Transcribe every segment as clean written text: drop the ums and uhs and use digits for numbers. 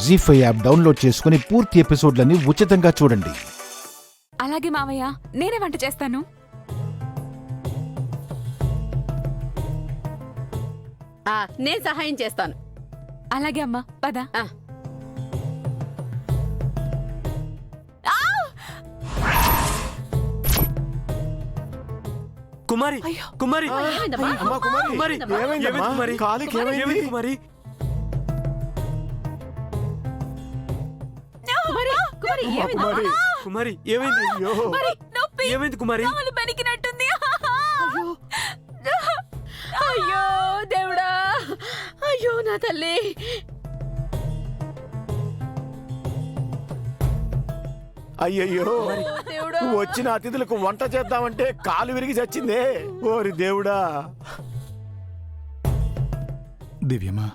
జీ5 app download చేసుకుని పూర్తి ఎపిసోడ్లని ఉచితంగా చూడండి. అలాగే మావయ్య, నేనే వంట చేస్తాను. నేను సహాయం చేస్తాను. అలాగే అమ్మా, పద. కుమారి, కుమారి, ఏమైందమ్మా? కుమారి, ఏమైందమ్మా? కుమారి? కాలికి ఏమైంది? ఏమైంది కుమారి? కుమారి, ఏమైందమ్మా? కుమారి, కుమారి, ఏమైంది? అయ్యో. నొప్పి. ఏమైంది కుమారి? కాలు బెనికినట్టుంది. అయ్యో దేవుడా, అయ్యో నా తల్లి. అయ్యయ్యో, దేవుడా, వచ్చిన అతిథులకు వంట చేద్దామంటే కాలు విరిగి చచ్చిందే. ఓరి దేవుడా. దివ్యమా,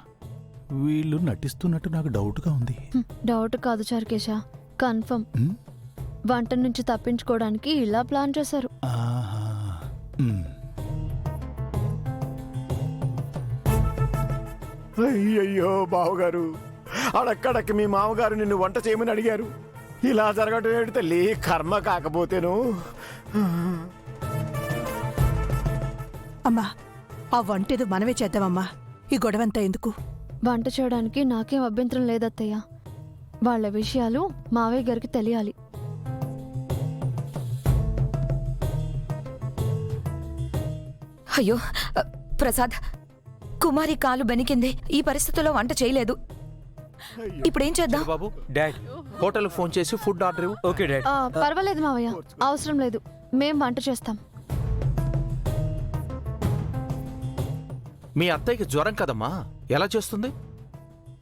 వీళ్ళు నటిస్తున్నట్టు నాకు డౌట్గా ఉంది. డౌట్ కాదు చారుకేశ, కన్ఫర్మ్. వంట నుంచి తప్పించుకోవడానికి ఇలా ప్లాన్ చేశారు. ఆహా. అయ్యయ్యో బావగారు, అడక్కడక్క మీ మామగారు నిన్ను వంట చేయమని అడిగారు. ఇలా జరగటం ఏమిటి తల్లి? కర్మ కాకపోతేను. అమ్మా, ఆ వంటేదో మనమే చేద్దామమ్మా. ఈ గొడవంతా ఎందుకు? వంట చేయడానికి నాకేం అభ్యంతరం లేదత్తయ్య. వాళ్ళ విషయాలు మావయ్య గారికి తెలియాలి. అయ్యో ప్రసాద్, కుమారి కాలు బెనికింది. ఈ పరిస్థితుల్లో వంట చేయలేదు. ఇప్పుడేం చేద్దాం? బాబు, డాడ్ హోటల్ ఫోన్ చేసి ఫుడ్ ఆర్డర్ ఇవ్వు. Okay dad. పర్వాలేదు మావయ్య, అవసరం లేదు. మేం వంట చేస్తాం. మీ అత్తయ్యకి జ్వరం కదమ్మా, ఎలా చేస్తుంది?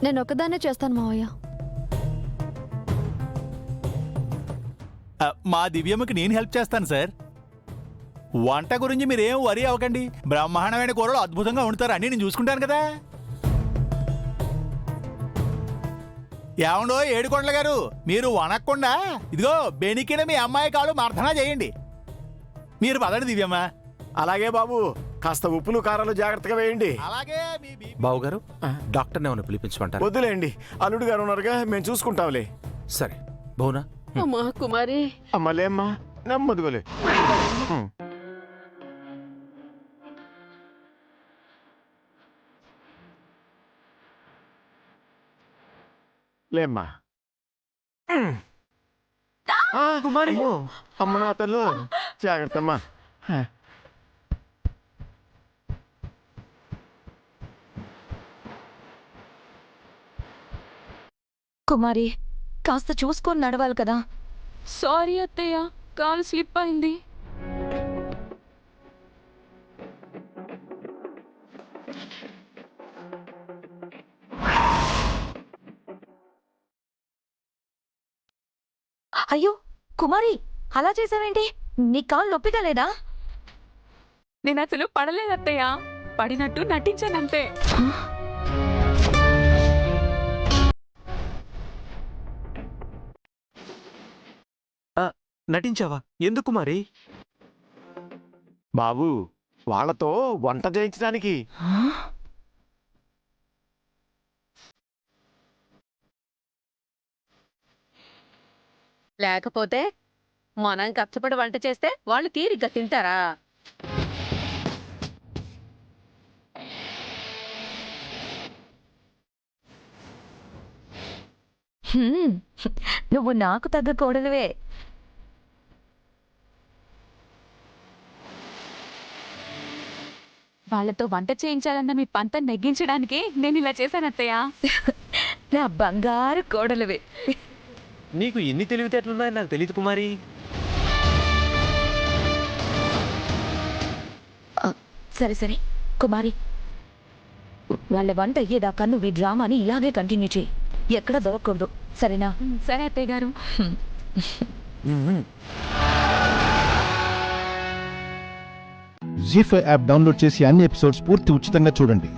నేను ఒక్కదాన్నే చేస్తాను మావయ్య. మా దివ్యమ్మకి నేను హెల్ప్ చేస్తాను సార్. వంట గురించి మీరేం వరీ అవ్వకండి. బ్రహ్మాండమైన కూరలు అద్భుతంగా వండుతారు, అన్నీ నేను చూసుకుంటాను కదా. ఏమండో ఏడుకొండల గారు, మీరు వనక్కుండా ఇదిగో బెనికిన మీ అమ్మాయి కాలు మర్దనా చేయండి. మీరు పదండి దివ్యమ్మ. అలాగే బాబు, కాస్త ఉప్పులు కారాలు జాగ్రత్తగా వేయండి. అలాగే బావు గారు, డాక్టర్ని ఏమైనా పిలిపించమంటారు? వద్దులేండి, అల్లుడు గారు ఉన్నారుగా, మేము చూసుకుంటాంలే. సరే బౌనా. అమ్మా కుమారి. అమ్మలేమ్మా, నెమ్మదిగోలే. లేమ్మా. కుమారి, అమ్మ నా తల్లు, జాగ్రత్త అమ్మా. కుమారి, కాస్త చూసుకొని నడవాలి కదా. సారీ అత్తయ్య, కాలు స్లిప్ అయింది. అయ్యో కుమారి, అలా చేసావేంటి? నీ కాలు నొప్పిగా లేదా? నేను అసలు పడలేదు అత్తయ్య, పడినట్టు నటించానంతే. నటించావా? ఎందుకు మరి? బాబు, వాళ్ళతో వంట చేయించడానికి. లేకపోతే మనం కష్టపడి వంట చేస్తే వాళ్ళు తీరిగ్గా తింటారా? నువ్వు నాకు తగ్గ కోడలువే. వాళ్ళతో వంట చేయించాలన్న మీ పంతం నెగ్గించడానికి నేను ఇలా చేశాను అత్తయ్య. నా బంగారు కోడలువే. నీకు ఎన్ని తెలివితేటలున్నాయని నాకు తెలియదు కుమారి. సరే సరే కుమారి, వాళ్ళ వంట అయ్యేదాకా నువ్వు ఈ డ్రామాని ఇలాగే కంటిన్యూ చేయి. ఎక్కడ దొరకకూడదు, సరేనా? సరే అత్తయ్య గారు. జీ5 యాప్ డౌన్లోడ్ చేసి అన్ని ఎపిసోడ్స్ పూర్తి ఉచితంగా చూడండి.